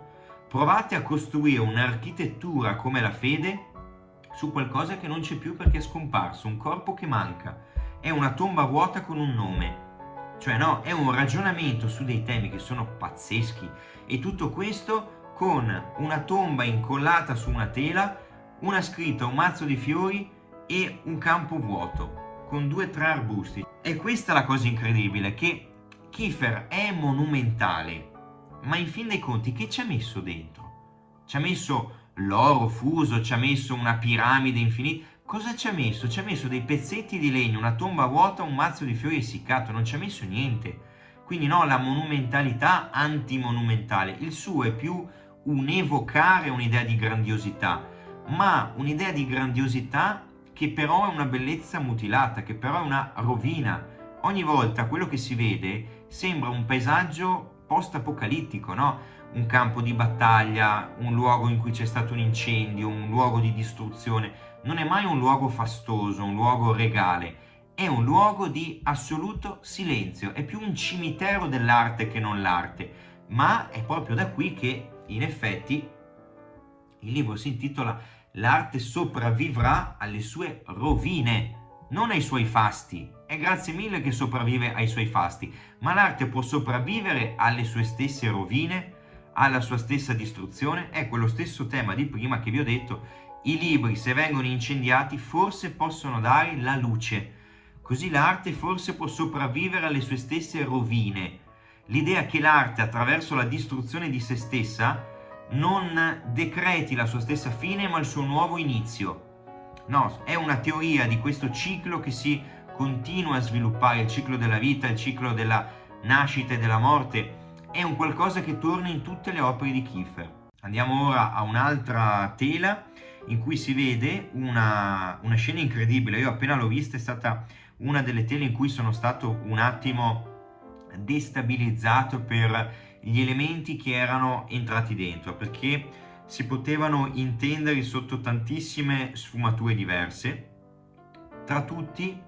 provate a costruire un'architettura come la fede su qualcosa che non c'è più perché è scomparso, un corpo che manca, è una tomba vuota con un nome. Cioè no, è un ragionamento su dei temi che sono pazzeschi, e tutto questo con una tomba incollata su una tela, una scritta, un mazzo di fiori e un campo vuoto con 2 o 3 arbusti. E questa è la cosa incredibile, che Kiefer è monumentale, ma in fin dei conti che ci ha messo dentro? Ci ha messo l'oro fuso, ci ha messo una piramide infinita. Cosa ci ha messo? Ci ha messo dei pezzetti di legno, una tomba vuota, un mazzo di fiori essiccato, non ci ha messo niente. Quindi no, la monumentalità antimonumentale, il suo è più un evocare un'idea di grandiosità, ma un'idea di grandiosità che però è una bellezza mutilata, che però è una rovina. Ogni volta quello che si vede sembra un paesaggio post-apocalittico, no? Un campo di battaglia, un luogo in cui c'è stato un incendio, un luogo di distruzione. non è mai un luogo fastoso, un luogo regale, è un luogo di assoluto silenzio, è più un cimitero dell'arte che non l'arte, ma è proprio da qui che in effetti il libro si intitola L'arte sopravvivrà alle sue rovine, non ai suoi fasti. È grazie mille che sopravvive ai suoi fasti, ma l'arte può sopravvivere alle sue stesse rovine, alla sua stessa distruzione. È quello stesso tema di prima che vi ho detto. I libri, se vengono incendiati, forse possono dare la luce. Così l'arte forse può sopravvivere alle sue stesse rovine. L'idea che l'arte, attraverso la distruzione di se stessa, non decreti la sua stessa fine, ma il suo nuovo inizio. No, è una teoria di questo ciclo che si continua a sviluppare, il ciclo della vita, il ciclo della nascita e della morte. È un qualcosa che torna in tutte le opere di Kiefer. Andiamo ora a un'altra tela in cui si vede una scena incredibile. Io appena l'ho vista, è stata una delle tele in cui sono stato un attimo destabilizzato per gli elementi che erano entrati dentro, perché si potevano intendere sotto tantissime sfumature diverse. Tra tutti,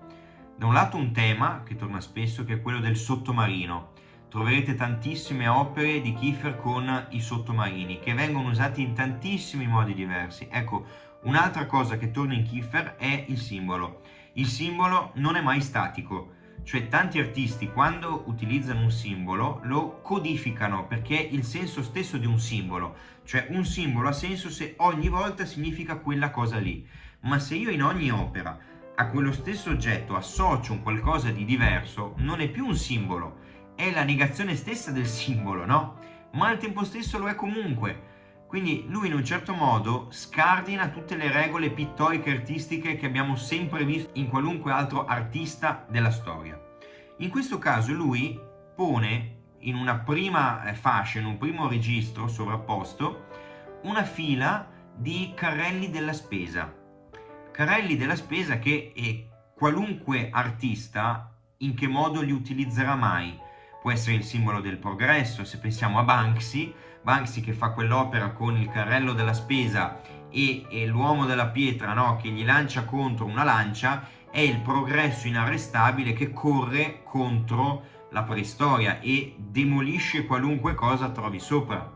da un lato un tema che torna spesso, che è quello del sottomarino. Troverete tantissime opere di Kiefer con i sottomarini, che vengono usati in tantissimi modi diversi. Ecco, un'altra cosa che torna in Kiefer è il simbolo. Il simbolo non è mai statico. Cioè tanti artisti quando utilizzano un simbolo lo codificano, perché è il senso stesso di un simbolo. Cioè un simbolo ha senso se ogni volta significa quella cosa lì. Ma se io in ogni opera a quello stesso oggetto associo un qualcosa di diverso, non è più un simbolo, è la negazione stessa del simbolo, no? Ma al tempo stesso lo è comunque. Quindi lui in un certo modo scardina tutte le regole pittoriche e artistiche che abbiamo sempre visto in qualunque altro artista della storia. In questo caso lui pone in una prima fascia, in un primo registro sovrapposto, una fila di carrelli della spesa. Carrelli della spesa che qualunque artista in che modo li utilizzerà mai. Può essere il simbolo del progresso, se pensiamo a Banksy che fa quell'opera con il carrello della spesa e l'uomo della pietra, no, che gli lancia contro una lancia, è il progresso inarrestabile che corre contro la preistoria e demolisce qualunque cosa trovi sopra.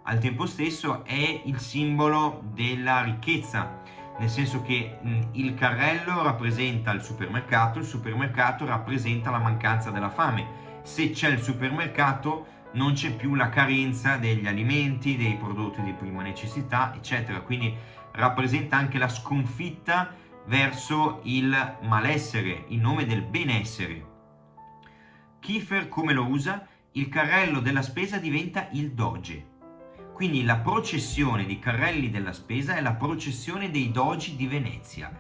Al tempo stesso è il simbolo della ricchezza, nel senso che il carrello rappresenta il supermercato rappresenta la mancanza della fame. Se c'è il supermercato non c'è più la carenza degli alimenti, dei prodotti di prima necessità, eccetera. Quindi rappresenta anche la sconfitta verso il malessere in nome del benessere. Kiefer come lo usa? Il carrello della spesa diventa il doge. Quindi la processione di carrelli della spesa è la processione dei dogi di Venezia.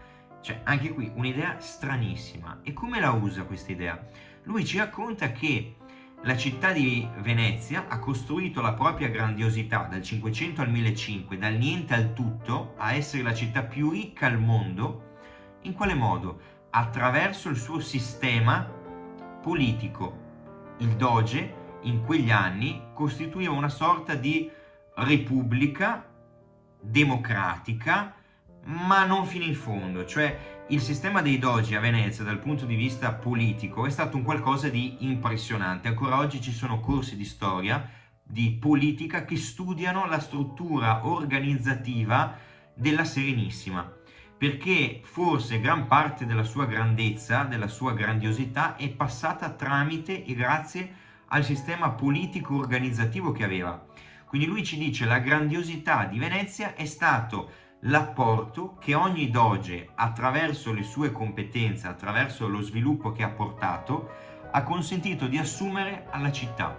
Cioè, anche qui un'idea stranissima. E come la usa questa idea? Lui ci racconta che la città di Venezia ha costruito la propria grandiosità dal 500 al 1500, dal niente al tutto, a essere la città più ricca al mondo. In quale modo? Attraverso il suo sistema politico. Il doge in quegli anni costituiva una sorta di repubblica democratica, ma non fino in fondo. Cioè il sistema dei dogi a Venezia dal punto di vista politico è stato un qualcosa di impressionante. Ancora oggi ci sono corsi di storia, di politica che studiano la struttura organizzativa della Serenissima, perché forse gran parte della sua grandezza, della sua grandiosità è passata tramite e grazie al sistema politico organizzativo che aveva. Quindi lui ci dice la grandiosità di Venezia è stato l'apporto che ogni doge, attraverso le sue competenze, attraverso lo sviluppo che ha portato, ha consentito di assumere alla città.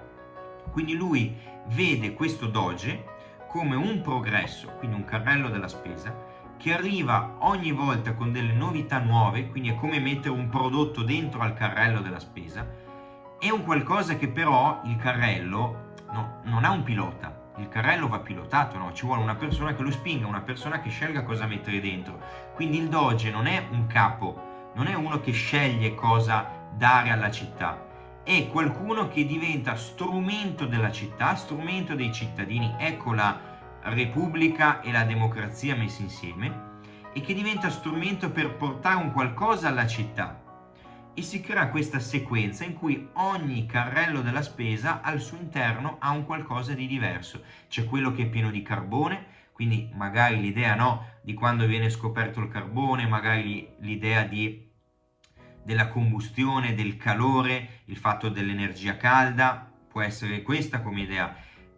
Quindi lui vede questo doge come un progresso, quindi un carrello della spesa, che arriva ogni volta con delle novità nuove, quindi è come mettere un prodotto dentro al carrello della spesa. È un qualcosa che però il carrello non ha un pilota. Il carrello va pilotato, no? Ci vuole una persona che lo spinga, una persona che scelga cosa mettere dentro. Quindi il doge non è un capo, non è uno che sceglie cosa dare alla città, è qualcuno che diventa strumento della città, strumento dei cittadini. Ecco la repubblica e la democrazia messi insieme. e che diventa strumento per portare un qualcosa alla città. E si crea questa sequenza in cui ogni carrello della spesa al suo interno ha un qualcosa di diverso. C'è quello che è pieno di carbone, quindi magari l'idea, no, di quando viene scoperto il carbone, magari l'idea della combustione, del calore, il fatto dell'energia calda, può essere questa come idea.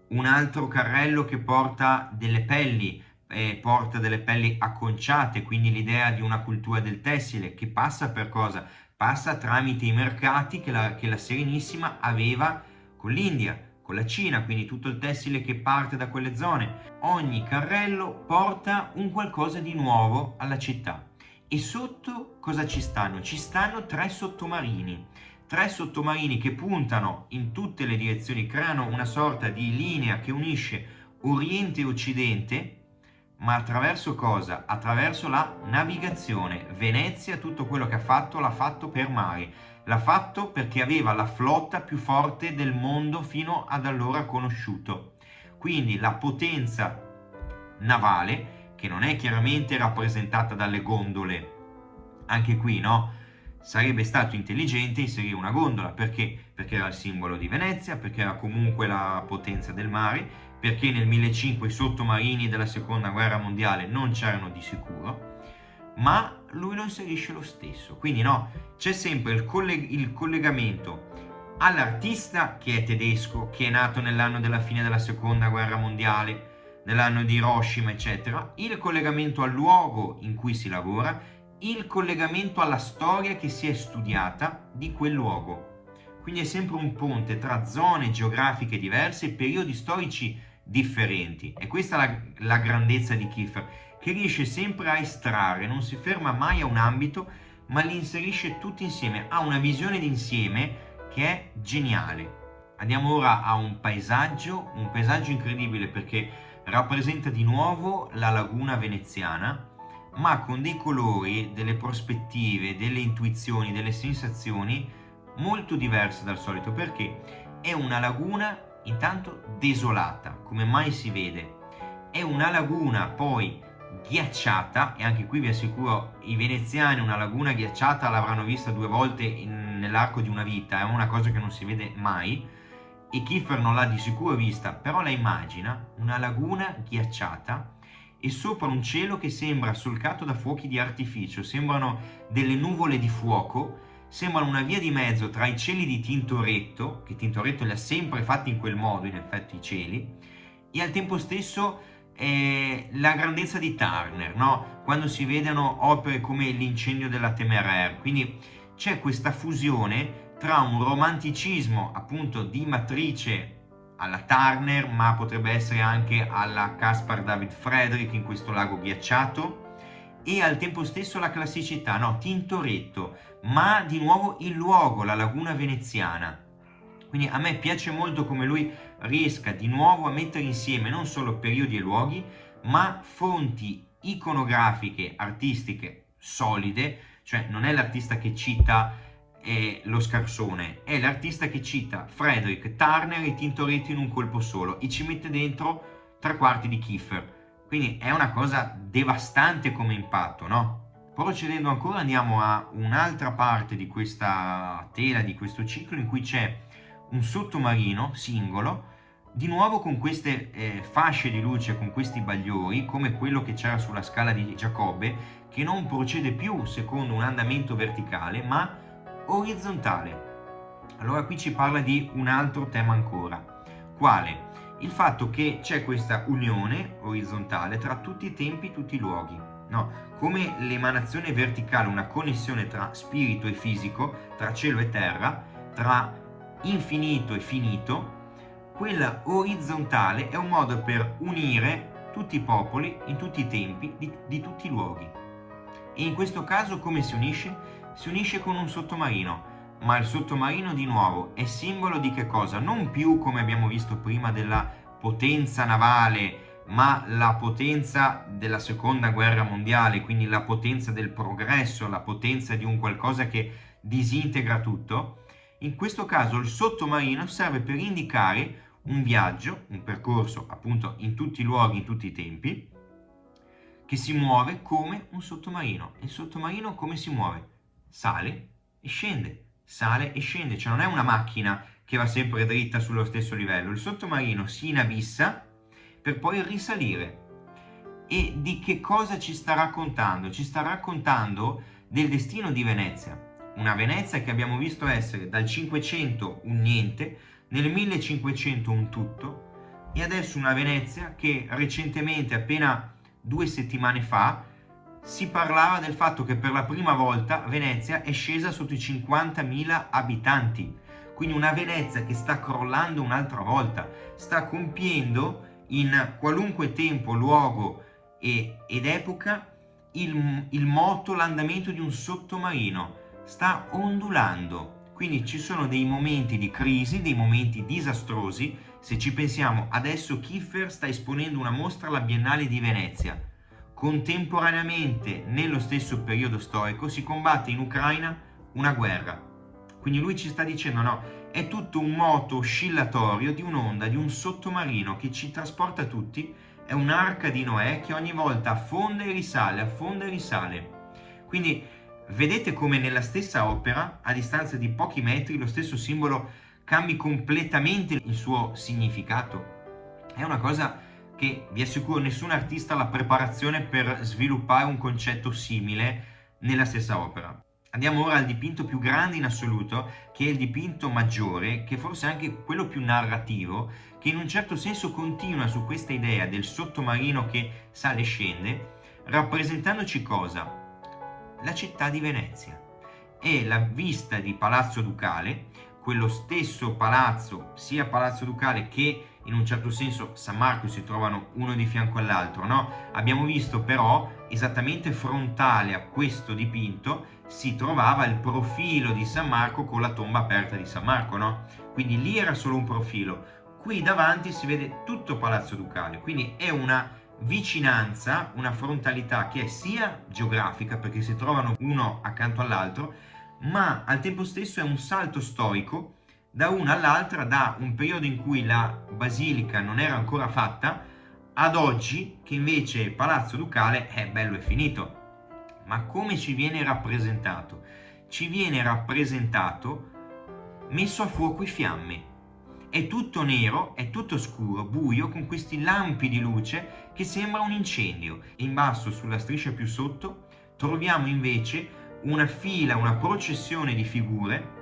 Un altro carrello che porta delle pelli acconciate, quindi l'idea di una cultura del tessile che passa per cosa? Passa tramite i mercati che la Serenissima aveva con l'India, con la Cina, quindi tutto il tessile che parte da quelle zone. Ogni carrello porta un qualcosa di nuovo alla città. E sotto cosa ci stanno? Ci stanno 3 sottomarini. 3 sottomarini che puntano in tutte le direzioni, creano una sorta di linea che unisce Oriente e Occidente. Ma attraverso cosa? Attraverso la navigazione. Venezia, tutto quello che ha fatto, l'ha fatto per mare. L'ha fatto perché aveva la flotta più forte del mondo fino ad allora conosciuto. Quindi la potenza navale, che non è chiaramente rappresentata dalle gondole, anche qui, no? Sarebbe stato intelligente inserire una gondola. Perché? Perché era il simbolo di Venezia, perché era comunque la potenza del mare, perché nel 1500 i sottomarini della seconda guerra mondiale non c'erano di sicuro, ma lui lo inserisce lo stesso. Quindi no, c'è sempre il collegamento all'artista che è tedesco, che è nato nell'anno della fine della seconda guerra mondiale, nell'anno di Hiroshima, eccetera, il collegamento al luogo in cui si lavora, il collegamento alla storia che si è studiata di quel luogo. Quindi è sempre un ponte tra zone geografiche diverse e periodi storici differenti. E questa è la grandezza di Kiefer, che riesce sempre a estrarre, non si ferma mai a un ambito, ma li inserisce tutti insieme. Ha una visione d'insieme che è geniale. Andiamo ora a un paesaggio incredibile, perché rappresenta di nuovo la laguna veneziana, ma con dei colori, delle prospettive, delle intuizioni, delle sensazioni molto diverse dal solito, perché è una laguna intanto desolata, come mai si vede. È una laguna poi ghiacciata, e anche qui vi assicuro, i veneziani una laguna ghiacciata l'avranno vista 2 volte nell'arco di una vita, è una cosa che non si vede mai, e Kiefer non l'ha di sicuro vista, però la immagina una laguna ghiacciata e sopra un cielo che sembra solcato da fuochi di artificio, sembrano delle nuvole di fuoco. Sembra una via di mezzo tra i cieli di Tintoretto, che Tintoretto li ha sempre fatti in quel modo, in effetti i cieli, e al tempo stesso la grandezza di Turner, no? Quando si vedono opere come L'incendio della Téméraire. Quindi c'è questa fusione tra un romanticismo appunto di matrice alla Turner, ma potrebbe essere anche alla Caspar David Friedrich in questo lago ghiacciato, e al tempo stesso la classicità, no? Tintoretto, ma di nuovo il luogo, la laguna veneziana. Quindi a me piace molto come lui riesca di nuovo a mettere insieme non solo periodi e luoghi, ma fonti iconografiche, artistiche solide, cioè non è l'artista che cita lo scarsone, è l'artista che cita Friedrich, Turner e Tintoretto in un colpo solo e ci mette dentro 3/4 di Kiefer. Quindi è una cosa devastante come impatto, no? Procedendo ancora andiamo a un'altra parte di questa tela, di questo ciclo, in cui c'è un sottomarino singolo, di nuovo con queste fasce di luce, con questi bagliori, come quello che c'era sulla scala di Giacobbe, che non procede più secondo un andamento verticale, ma orizzontale. Allora qui ci parla di un altro tema ancora. Quale? Il fatto che c'è questa unione orizzontale tra tutti i tempi, tutti i luoghi, no? Come l'emanazione verticale, una connessione tra spirito e fisico, tra cielo e terra, tra infinito e finito, quella orizzontale è un modo per unire tutti i popoli in tutti i tempi di tutti i luoghi. E in questo caso come si unisce? Si unisce con un sottomarino. Ma il sottomarino di nuovo è simbolo di che cosa? Non più, come abbiamo visto prima, della potenza navale, ma la potenza della seconda guerra mondiale, quindi la potenza del progresso, la potenza di un qualcosa che disintegra tutto. In questo caso il sottomarino serve per indicare un viaggio, un percorso appunto in tutti i luoghi, in tutti i tempi, che si muove come un sottomarino. E il sottomarino come si muove? Sale e scende, sale e scende, cioè non è una macchina che va sempre dritta sullo stesso livello. Il sottomarino si inabissa per poi risalire. E di che cosa ci sta raccontando? Ci sta raccontando del destino di Venezia. Una Venezia che abbiamo visto essere dal 500 un niente, nel 1500 un tutto, e adesso una Venezia che recentemente, appena 2 settimane fa, si parlava del fatto che per la prima volta Venezia è scesa sotto i 50.000 abitanti. Quindi una Venezia che sta crollando un'altra volta, sta compiendo in qualunque tempo, luogo ed epoca il moto, l'andamento di un sottomarino, sta ondulando. Quindi ci sono dei momenti di crisi, dei momenti disastrosi. Se ci pensiamo, adesso Kiefer sta esponendo una mostra alla Biennale di Venezia. Contemporaneamente, nello stesso periodo storico, si combatte in Ucraina una guerra. Quindi lui ci sta dicendo no, è tutto un moto oscillatorio di un'onda, di un sottomarino che ci trasporta tutti. È un'arca di Noè che ogni volta affonda e risale, affonda e risale. Quindi vedete come nella stessa opera, a distanza di pochi metri, lo stesso simbolo cambi completamente il suo significato. È una cosa che, vi assicuro, nessun artista ha la preparazione per sviluppare un concetto simile nella stessa opera. Andiamo ora al dipinto più grande in assoluto, che è il dipinto maggiore, che forse è anche quello più narrativo, che in un certo senso continua su questa idea del sottomarino che sale e scende, rappresentandoci cosa? La città di Venezia e la vista di Palazzo Ducale, quello stesso palazzo, sia Palazzo Ducale che in un certo senso San Marco, si trovano uno di fianco all'altro, no? Abbiamo visto però esattamente frontale a questo dipinto si trovava il profilo di San Marco con la tomba aperta di San Marco, no? Quindi lì era solo un profilo. Qui davanti si vede tutto Palazzo Ducale, quindi è una vicinanza, una frontalità che è sia geografica, perché si trovano uno accanto all'altro, ma al tempo stesso è un salto storico da una all'altra, da un periodo in cui la basilica non era ancora fatta, ad oggi che invece Palazzo Ducale è bello e finito. Ma come ci viene rappresentato? Ci viene rappresentato messo a fuoco i fiamme. È tutto nero, è tutto scuro, buio, con questi lampi di luce che sembra un incendio. In basso, sulla striscia più sotto, troviamo invece una fila, una processione di figure,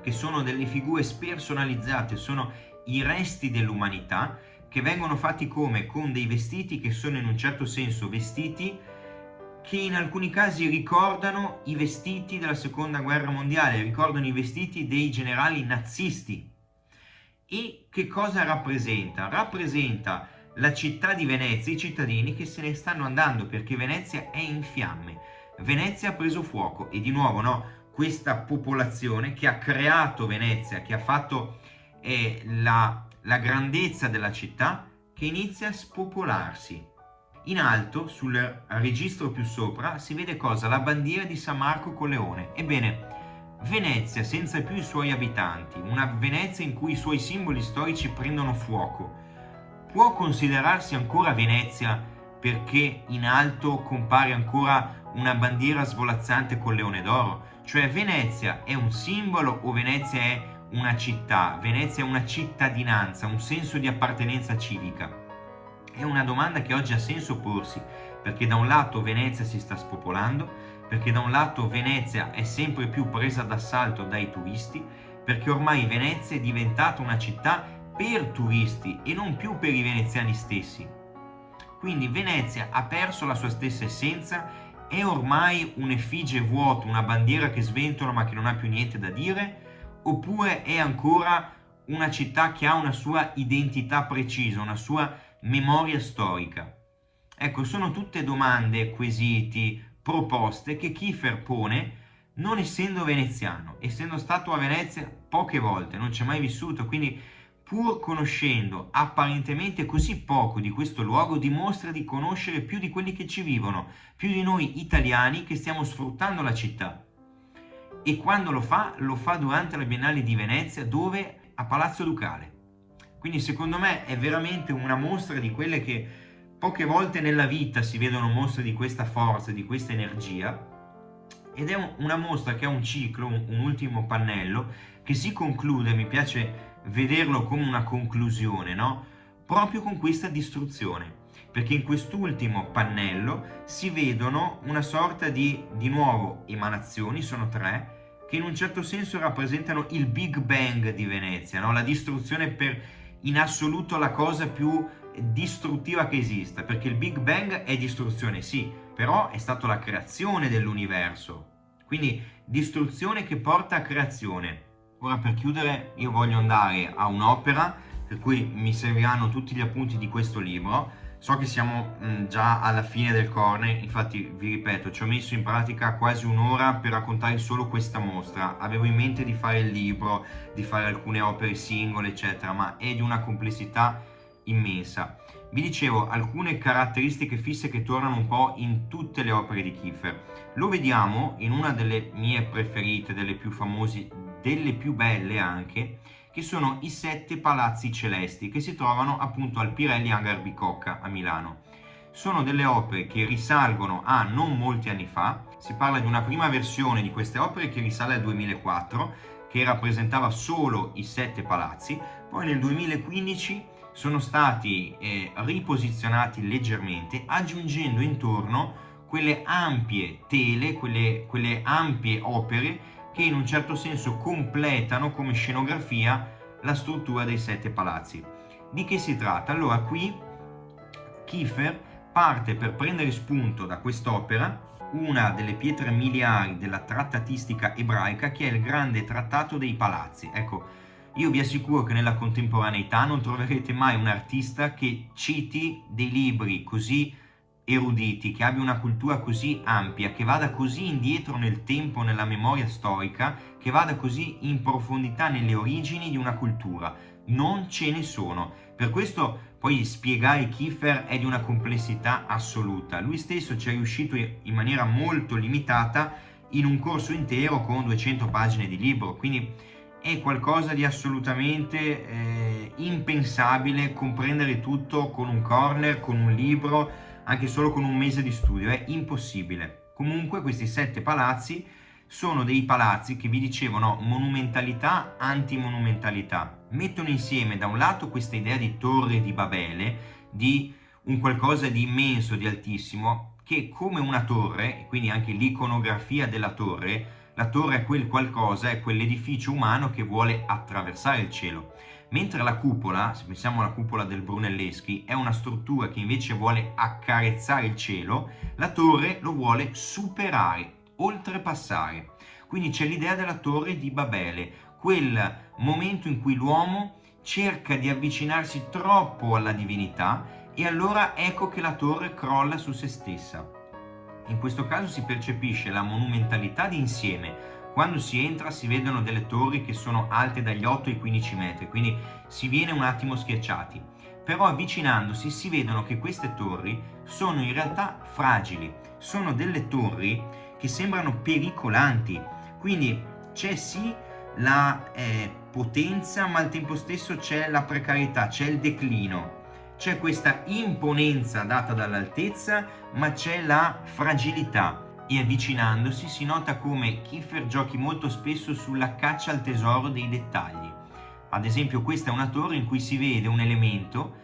che sono delle figure spersonalizzate, sono i resti dell'umanità, che vengono fatti come? Con dei vestiti che sono in un certo senso vestiti che in alcuni casi ricordano i vestiti della seconda guerra mondiale, ricordano i vestiti dei generali nazisti. E che cosa rappresenta? Rappresenta la città di Venezia, i cittadini che se ne stanno andando perché Venezia è in fiamme. Venezia ha preso fuoco e di nuovo no, questa popolazione che ha creato Venezia, che ha fatto la grandezza della città, che inizia a spopolarsi. In alto, sul registro più sopra, si vede cosa? La bandiera di San Marco con leone. Ebbene, Venezia senza più i suoi abitanti, una Venezia in cui i suoi simboli storici prendono fuoco, può considerarsi ancora Venezia perché in alto compare ancora una bandiera svolazzante con leone d'oro? Cioè Venezia è un simbolo o Venezia è una città? Venezia è una cittadinanza, un senso di appartenenza civica? È una domanda che oggi ha senso porsi, perché da un lato Venezia si sta spopolando, perché da un lato Venezia è sempre più presa d'assalto dai turisti, perché ormai Venezia è diventata una città per turisti e non più per i veneziani stessi. Quindi Venezia ha perso la sua stessa essenza, è ormai un'effigie vuota, una bandiera che sventola ma che non ha più niente da dire, oppure è ancora una città che ha una sua identità precisa, una sua memoria storica? Ecco, sono tutte domande, quesiti, proposte che Kiefer pone, non essendo veneziano, essendo stato a Venezia poche volte, non c'è mai vissuto, quindi pur conoscendo apparentemente così poco di questo luogo, dimostra di conoscere più di quelli che ci vivono, più di noi italiani che stiamo sfruttando la città. E quando lo fa durante la Biennale di Venezia, dove? A Palazzo Ducale. Quindi secondo me è veramente una mostra di quelle che poche volte nella vita si vedono mostre di questa forza, di questa energia, ed è una mostra che ha un ciclo, un ultimo pannello, che si conclude, mi piace vederlo come una conclusione, no? Proprio con questa distruzione, perché in quest'ultimo pannello si vedono una sorta di nuovo, emanazioni, sono 3, che in un certo senso rappresentano il Big Bang di Venezia, no? La distruzione in assoluto la cosa più distruttiva che esista, perché il Big Bang è distruzione, sì, però è stata la creazione dell'universo, quindi distruzione che porta a creazione. Ora, per chiudere, io voglio andare a un'opera, per cui mi serviranno tutti gli appunti di questo libro. So che siamo già alla fine del corner, infatti vi ripeto, ci ho messo in pratica quasi un'ora per raccontare solo questa mostra. Avevo in mente di fare il libro, di fare alcune opere singole, eccetera, ma è di una complessità immensa. Vi dicevo, alcune caratteristiche fisse che tornano un po' in tutte le opere di Kiefer. Lo vediamo in una delle mie preferite, delle più famose, delle più belle anche, che sono i 7 palazzi celesti che si trovano appunto al Pirelli Hangar Bicocca a Milano. Sono delle opere che risalgono a non molti anni fa. Si parla di una prima versione di queste opere che risale al 2004, che rappresentava solo i 7 palazzi. Poi nel 2015 sono stati riposizionati leggermente, aggiungendo intorno quelle ampie tele, quelle ampie opere che in un certo senso completano come scenografia la struttura dei 7 palazzi. Di che si tratta? Allora, qui Kiefer parte per prendere spunto da quest'opera, una delle pietre miliari della trattatistica ebraica, che è il grande trattato dei palazzi. Ecco, io vi assicuro che nella contemporaneità non troverete mai un artista che citi dei libri così eruditi, che abbia una cultura così ampia, che vada così indietro nel tempo, nella memoria storica, che vada così in profondità nelle origini di una cultura. Non ce ne sono. Per questo poi spiegare Kiefer è di una complessità assoluta. Lui stesso ci è riuscito in maniera molto limitata in un corso intero con 200 pagine di libro, quindi è qualcosa di assolutamente impensabile comprendere tutto con un corner, con un libro, anche solo con un mese di studio, è impossibile. Comunque questi 7 palazzi sono dei palazzi che vi dicevo, no, monumentalità, antimonumentalità. Mettono insieme da un lato questa idea di torre di Babele, di un qualcosa di immenso, di altissimo, che come una torre, quindi anche l'iconografia della torre, la torre è quel qualcosa, è quell'edificio umano che vuole attraversare il cielo. Mentre la cupola, se pensiamo alla cupola del Brunelleschi, è una struttura che invece vuole accarezzare il cielo, la torre lo vuole superare, oltrepassare. Quindi c'è l'idea della torre di Babele, quel momento in cui l'uomo cerca di avvicinarsi troppo alla divinità e allora ecco che la torre crolla su se stessa. In questo caso si percepisce la monumentalità di insieme. Quando si entra si vedono delle torri che sono alte dagli 8 ai 15 metri, quindi si viene un attimo schiacciati. Però avvicinandosi si vedono che queste torri sono in realtà fragili, sono delle torri che sembrano pericolanti, quindi c'è sì la potenza, ma al tempo stesso c'è la precarietà, c'è il declino. C'è questa imponenza data dall'altezza, ma c'è la fragilità. E avvicinandosi si nota come Kiefer giochi molto spesso sulla caccia al tesoro dei dettagli. Ad esempio, questa è una torre in cui si vede un elemento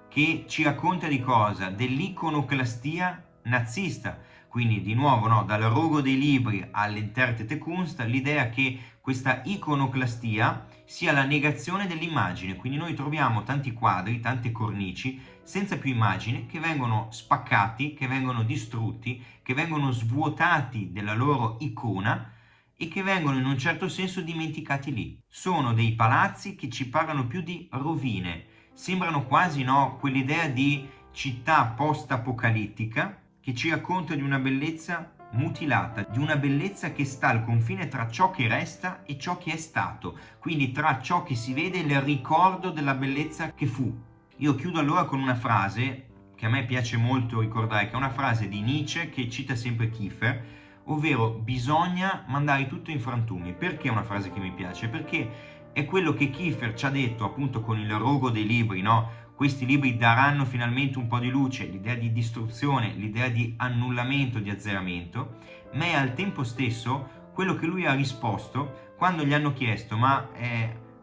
che ci racconta di cosa? Dell'iconoclastia nazista. Quindi, di nuovo, no, dal rogo dei libri all'Interprete Kunst, l'idea che questa iconoclastia sia la negazione dell'immagine. Quindi noi troviamo tanti quadri, tante cornici senza più immagine, che vengono spaccati, che vengono distrutti, che vengono svuotati della loro icona e che vengono in un certo senso dimenticati lì. Sono dei palazzi che ci parlano più di rovine, sembrano quasi, no, quell'idea di città post-apocalittica che ci racconta di una bellezza mutilata, di una bellezza che sta al confine tra ciò che resta e ciò che è stato, quindi tra ciò che si vede e il ricordo della bellezza che fu. Io chiudo allora con una frase che a me piace molto ricordare, che è una frase di Nietzsche che cita sempre Kiefer, ovvero bisogna mandare tutto in frantumi. Perché è una frase che mi piace? Perché è quello che Kiefer ci ha detto appunto con il rogo dei libri, no? questi libri daranno finalmente un po' di luce, l'idea di distruzione, l'idea di annullamento, di azzeramento, ma è al tempo stesso quello che lui ha risposto quando gli hanno chiesto: ma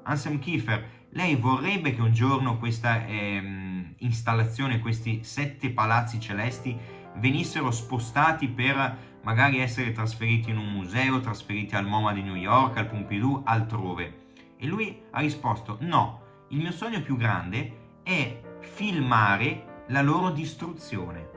Anselm Kiefer, lei vorrebbe che un giorno questa installazione, questi 7 palazzi celesti venissero spostati per magari essere trasferiti in un museo, trasferiti al MoMA di New York, al Pompidou, altrove? E lui ha risposto: no, il mio sogno più grande è filmare la loro distruzione.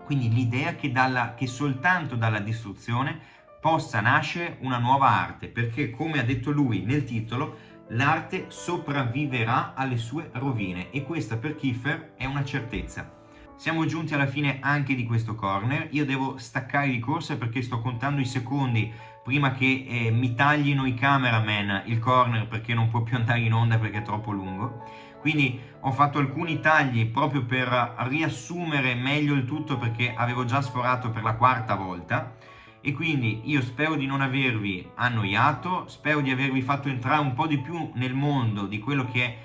Quindi l'idea che soltanto dalla distruzione possa nascere una nuova arte, perché, come ha detto lui nel titolo, l'arte sopravviverà alle sue rovine, e questa per Kiefer è una certezza. Siamo giunti alla fine anche di questo corner. Io devo staccare di corsa perché sto contando i secondi prima che mi taglino i cameraman il corner, perché non può più andare in onda perché è troppo lungo. Quindi ho fatto alcuni tagli proprio per riassumere meglio il tutto, perché avevo già sforato per la 4ª volta. E quindi io spero di non avervi annoiato, spero di avervi fatto entrare un po' di più nel mondo di quello che è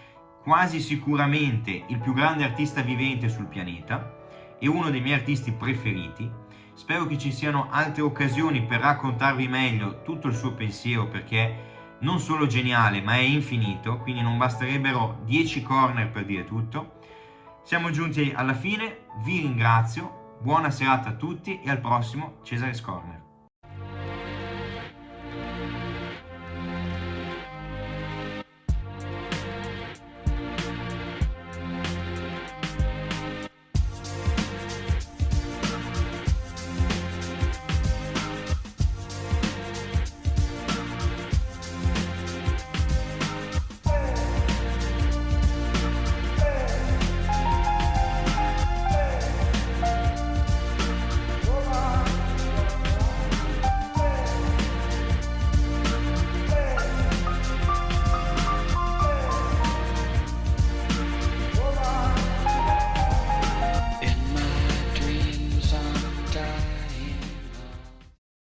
quasi sicuramente il più grande artista vivente sul pianeta e uno dei miei artisti preferiti. Spero che ci siano altre occasioni per raccontarvi meglio tutto il suo pensiero, perché è non solo geniale ma è infinito, quindi non basterebbero 10 corner per dire tutto. Siamo giunti alla fine, vi ringrazio, buona serata a tutti e al prossimo Cesare's Corner.